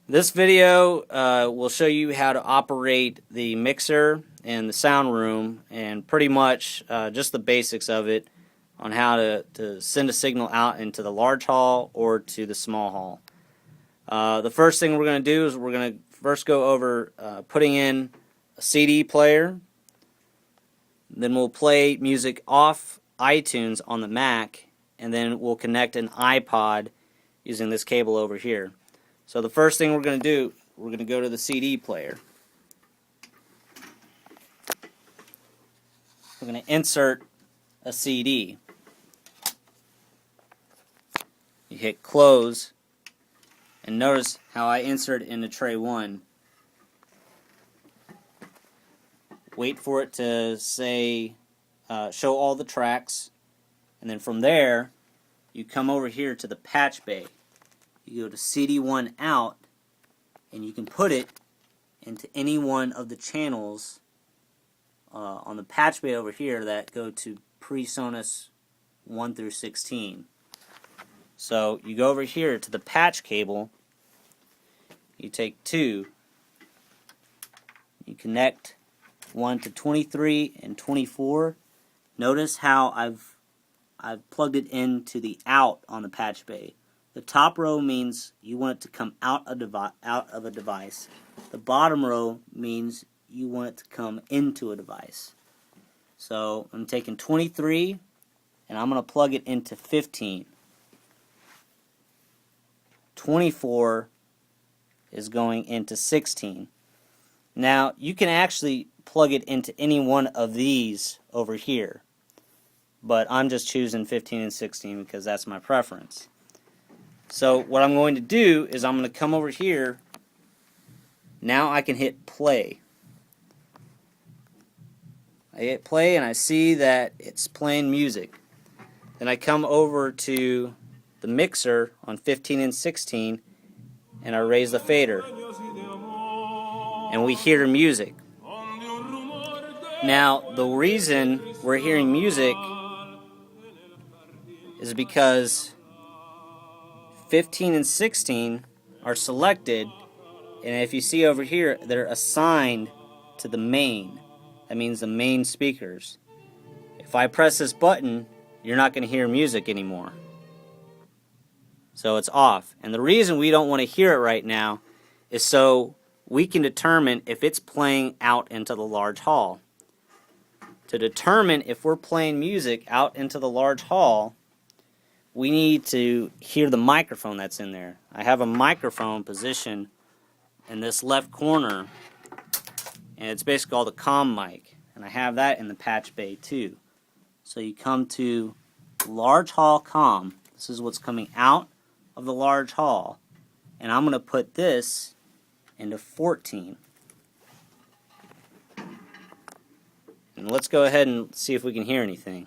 This video will show you how to operate the mixer in the sound room and pretty much just the basics of it on how to send a signal out into the large hall or to the small hall. The first thing we're going to do is we're going to first go over putting in a CD player. Then we'll play music off iTunes on the Mac, and then we'll connect an iPod using this cable over here. So the first thing we're going to do, we're going to go to the CD player. We're going to insert a CD. You hit close, and notice how I insert into tray 1. Wait for it to say show all the tracks, and then from there you come over here to the patch bay. You go to CD1 out, and you can put it into any one of the channels on the patch bay over here that go to Presonus 1 through 16. So you go over here to the patch cable, you take 2, you connect 1 to 23 and 24. Notice how I've plugged it into the out on the patch bay. The top row means you want it to come out of a device. The bottom row means you want it to come into a device. So I'm taking 23 and I'm going to plug it into 15. 24 is going into 16. Now you can actually plug it into any one of these over here, but I'm just choosing 15 and 16 because that's my preference. So what I'm going to do is I'm going to come over here. Now I can hit play. I hit play and I see that it's playing music. Then I come over to the mixer on 15 and 16 and I raise the fader. And we hear music. Now the reason we're hearing music is because 15 and 16 are selected, and if you see over here, they're assigned to the main. That means the main speakers. If I press this button, you're not going to hear music anymore. So it's off. And the reason we don't want to hear it right now is so we can determine if it's playing out into the large hall. To determine if we're playing music out into the large hall, we need to hear the microphone that's in there. I have a microphone positioned in this left corner, and it's basically called a comm mic, and I have that in the patch bay too. So you come to large hall comm. This is what's coming out of the large hall, and I'm going to put this into 14. And let's go ahead and see if we can hear anything.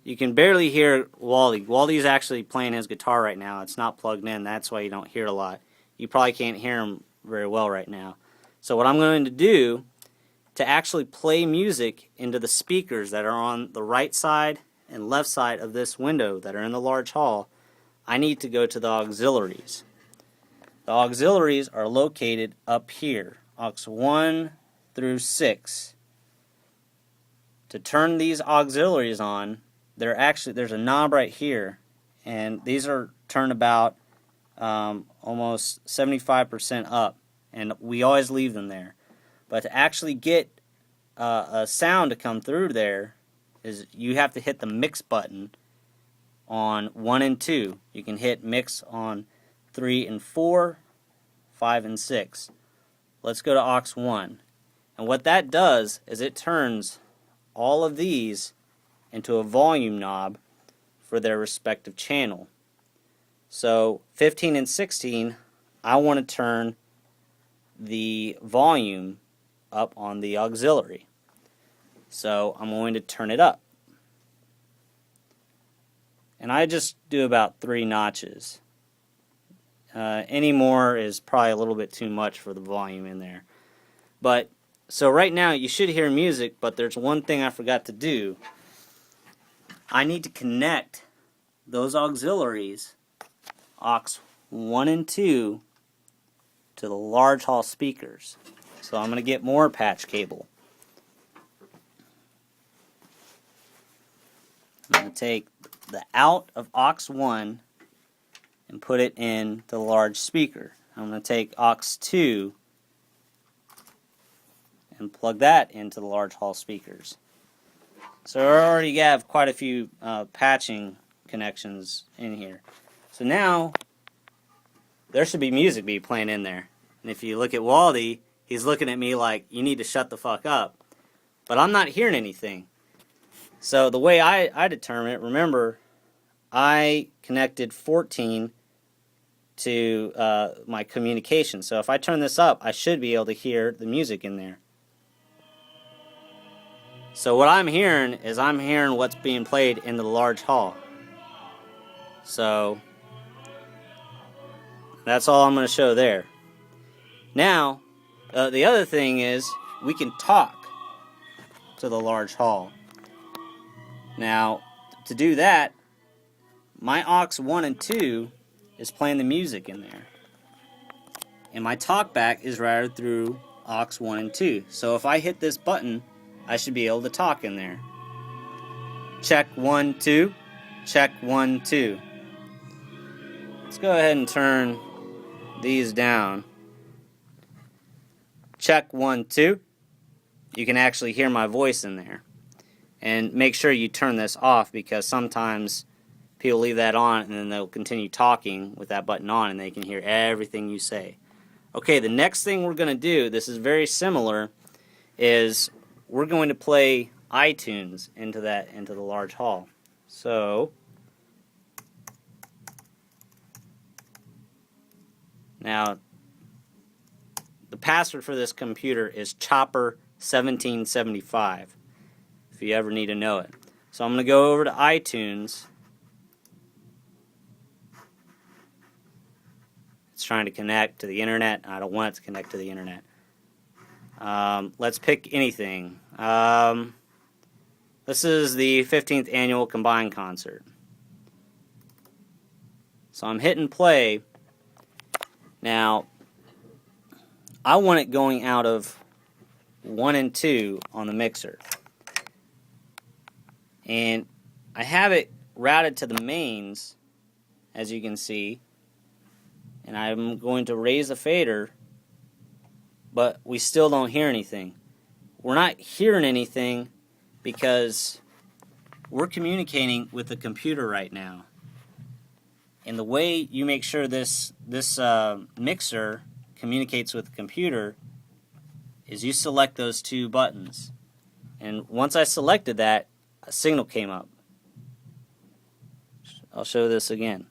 You can barely hear Wally. Wally's actually playing his guitar right now. It's not plugged in. That's why you don't hear a lot. You probably can't hear him very well right now. So what I'm going to do to actually play music into the speakers that are on the right side and left side of this window that are in the large hall, I need to go to the auxiliaries. The auxiliaries are located up here, aux 1 through 6. To turn these auxiliaries on, there's a knob right here, and these are turned about almost 75% up, and we always leave them there. But to actually get a sound to come through there, is you have to hit the mix button on 1 and 2. You can hit mix on 3 and 4, 5 and 6. Let's go to aux 1. And what that does is it turns all of these into a volume knob for their respective channel. So 15 and 16, I want to turn the volume up on the auxiliary. So I'm going to turn it up. And I just do about 3 notches. Any more is probably a little bit too much for the volume in there. But So right now you should hear music, but there's one thing I forgot to do. I need to connect those auxiliaries, aux 1 and 2, to the large hall speakers. So I'm going to get more patch cable. I'm going to take the out of aux 1 and put it in the large speaker. I'm going to take aux 2 and plug that into the large hall speakers. So I already have quite a few patching connections in here. So now there should be music be playing in there. And if you look at Waldy, he's looking at me like, you need to shut the fuck up. But I'm not hearing anything. So the way I determine it, remember, I connected 14 to my communication. So if I turn this up, I should be able to hear the music in there. So what I'm hearing is I'm hearing what's being played in the large hall. So that's all I'm going to show there. Now, the other thing is we can talk to the large hall. Now, to do that, my aux 1 and 2 is playing the music in there. And my talkback is routed through aux 1 and 2. So if I hit this button, I should be able to talk in there. Check 1, 2. Check 1, 2. Let's go ahead and turn these down. Check 1, 2. You can actually hear my voice in there. And make sure you turn this off, because sometimes people leave that on and then they'll continue talking with that button on and they can hear everything you say. Okay, the next thing we're going to do, this is very similar, is we're going to play iTunes into the large hall. So now the password for this computer is Chopper1775, if you ever need to know it. So I'm going to go over to iTunes. It's trying to connect to the internet. I don't want it to connect to the internet. Let's pick anything. This is the 15th annual Combined Concert. So I'm hitting play. Now, I want it going out of 1 and 2 on the mixer. And I have it routed to the mains, as you can see. And I'm going to raise the fader, but we still don't hear anything. We're not hearing anything because we're communicating with the computer right now. And the way you make sure this mixer communicates with the computer is you select those two buttons. And once I selected that, a signal came up. I'll show this again.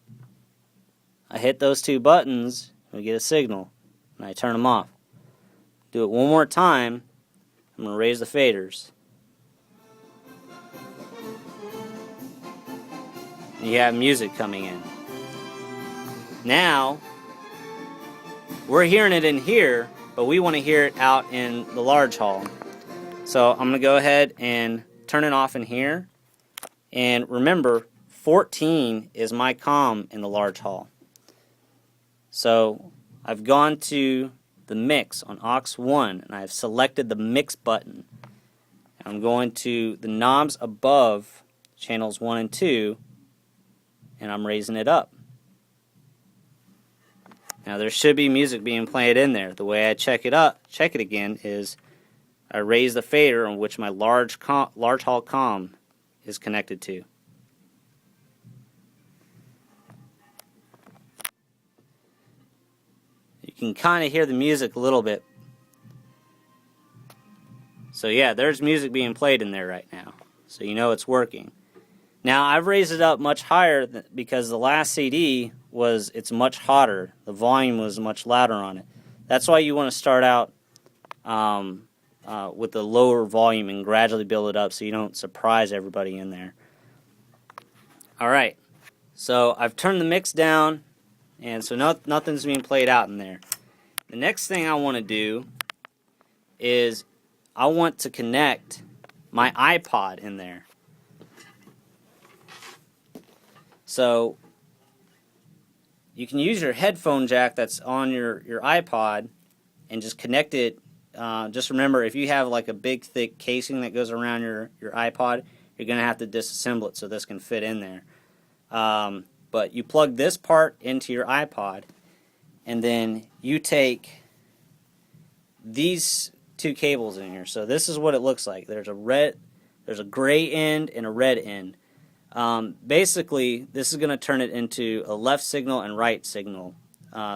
I hit those two buttons, we get a signal, and I turn them off. Do it one more time. I'm going to raise the faders. And you have music coming in. Now, we're hearing it in here, but we want to hear it out in the large hall. So I'm going to go ahead and turn it off in here. And remember, 14 is my comm in the large hall. So I've gone to the mix on aux 1 and I've selected the mix button. I'm going to the knobs above channels 1 and 2 and I'm raising it up. Now there should be music being played in there. The way I check it again is I raise the fader on which my large hall comm is connected to. You can kind of hear the music a little bit. So yeah, there's music being played in there right now. So you know it's working. Now I've raised it up much higher because the last CD it's much hotter. The volume was much louder on it. That's why you want to start out with the lower volume and gradually build it up so you don't surprise everybody in there. Alright, so I've turned the mix down. And so nothing's being played out in there. The next thing I want to do is I want to connect my iPod in there. So you can use your headphone jack that's on your iPod and just connect it. Just remember, if you have like a big thick casing that goes around your iPod, you're going to have to disassemble it so this can fit in there. But you plug this part into your iPod, and then you take these two cables in here. So this is what it looks like. There's a gray end and a red end. Basically, this is going to turn it into a left signal and right signal.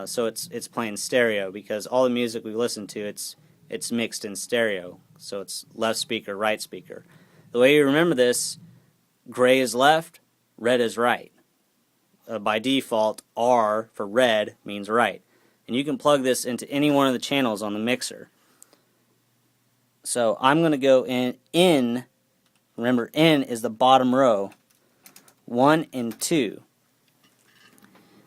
So it's playing stereo, because all the music we listen to, it's mixed in stereo. So it's left speaker, right speaker. The way you remember this, gray is left, red is right. By default, R for red means right. And you can plug this into any one of the channels on the mixer. So I'm going to go in, remember in is the bottom row, 1 and 2.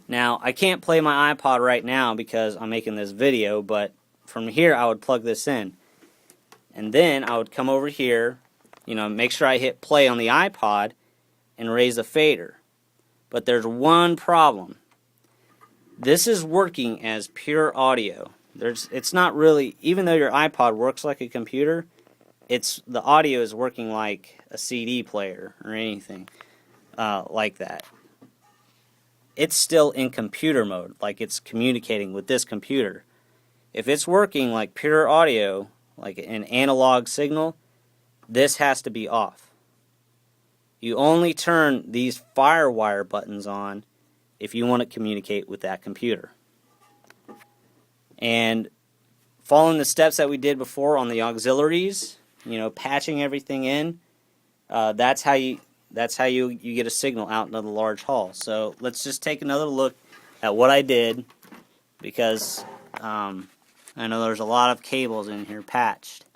Now, I can't play my iPod right now because I'm making this video, but from here I would plug this in. And then I would come over here, make sure I hit play on the iPod and raise the fader. But there's one problem. This is working as pure audio. It's not really, even though your iPod works like a computer, the audio is working like a CD player or anything like that. It's still in computer mode, like it's communicating with this computer. If it's working like pure audio, like an analog signal, this has to be off. You only turn these FireWire buttons on if you want to communicate with that computer. And following the steps that we did before on the auxiliaries, patching everything in, that's how you get a signal out into the large hall. So let's just take another look at what I did, because I know there's a lot of cables in here patched.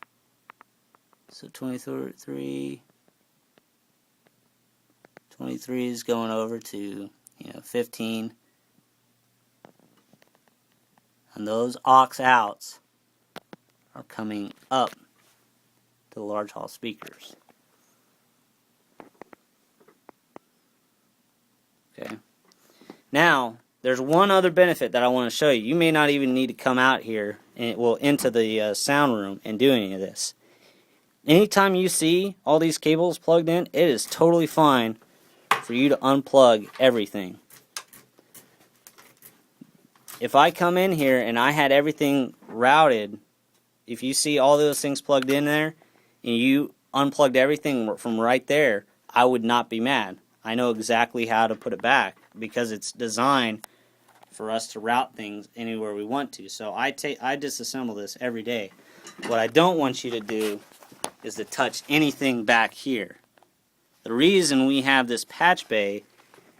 So 23 is going over to 15, and those aux outs are coming up to the large hall speakers. Okay. Now, there's one other benefit that I want to show you. You may not even need to come out here into the sound room and do any of this. Anytime you see all these cables plugged in, it is totally fine for you to unplug everything. If I come in here and I had everything routed, if you see all those things plugged in there and you unplugged everything from right there, I would not be mad. I know exactly how to put it back because it's designed for us to route things anywhere we want to. So I disassemble this every day. What I don't want you to do is to touch anything back here. The reason we have this patch bay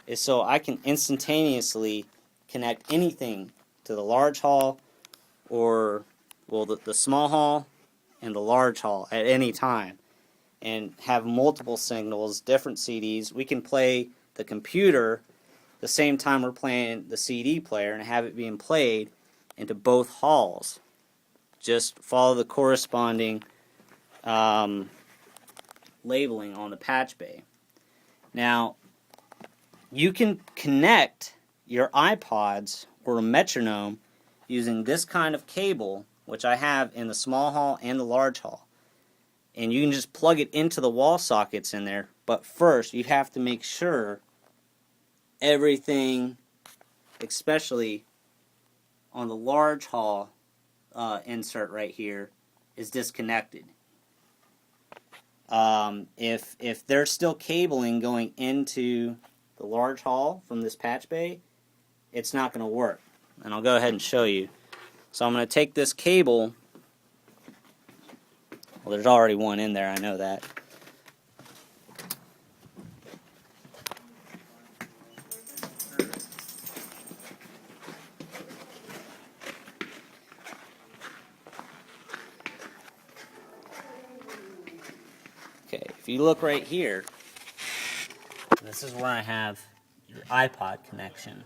is so I can instantaneously connect anything to the large hall or, well, the small hall and the large hall at any time, and have multiple signals, different CDs. We can play the computer the same time we're playing the CD player and have it being played into both halls. Just follow the corresponding labeling on the patch bay. Now, you can connect your iPods or a metronome using this kind of cable, which I have in the small hall and the large hall. And you can just plug it into the wall sockets in there. But first, you have to make sure everything, especially on the large hall insert right here, is disconnected. If there's still cabling going into the large hall from this patch bay, it's not going to work. And I'll go ahead and show you. So I'm going to take this cable. Well, there's already one in there, I know that. Okay, if you look right here, this is where I have your iPod connection.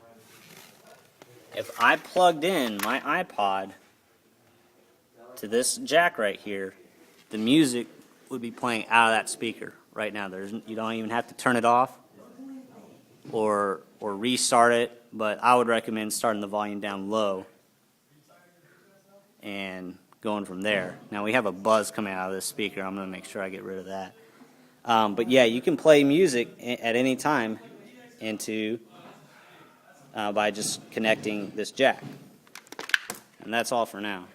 If I plugged in my iPod to this jack right here, the music would be playing out of that speaker right now. You don't even have to turn it off or restart it, but I would recommend starting the volume down low and going from there. Now we have a buzz coming out of this speaker. I'm going to make sure I get rid of that. But yeah, you can play music at any time by just connecting this jack. And that's all for now.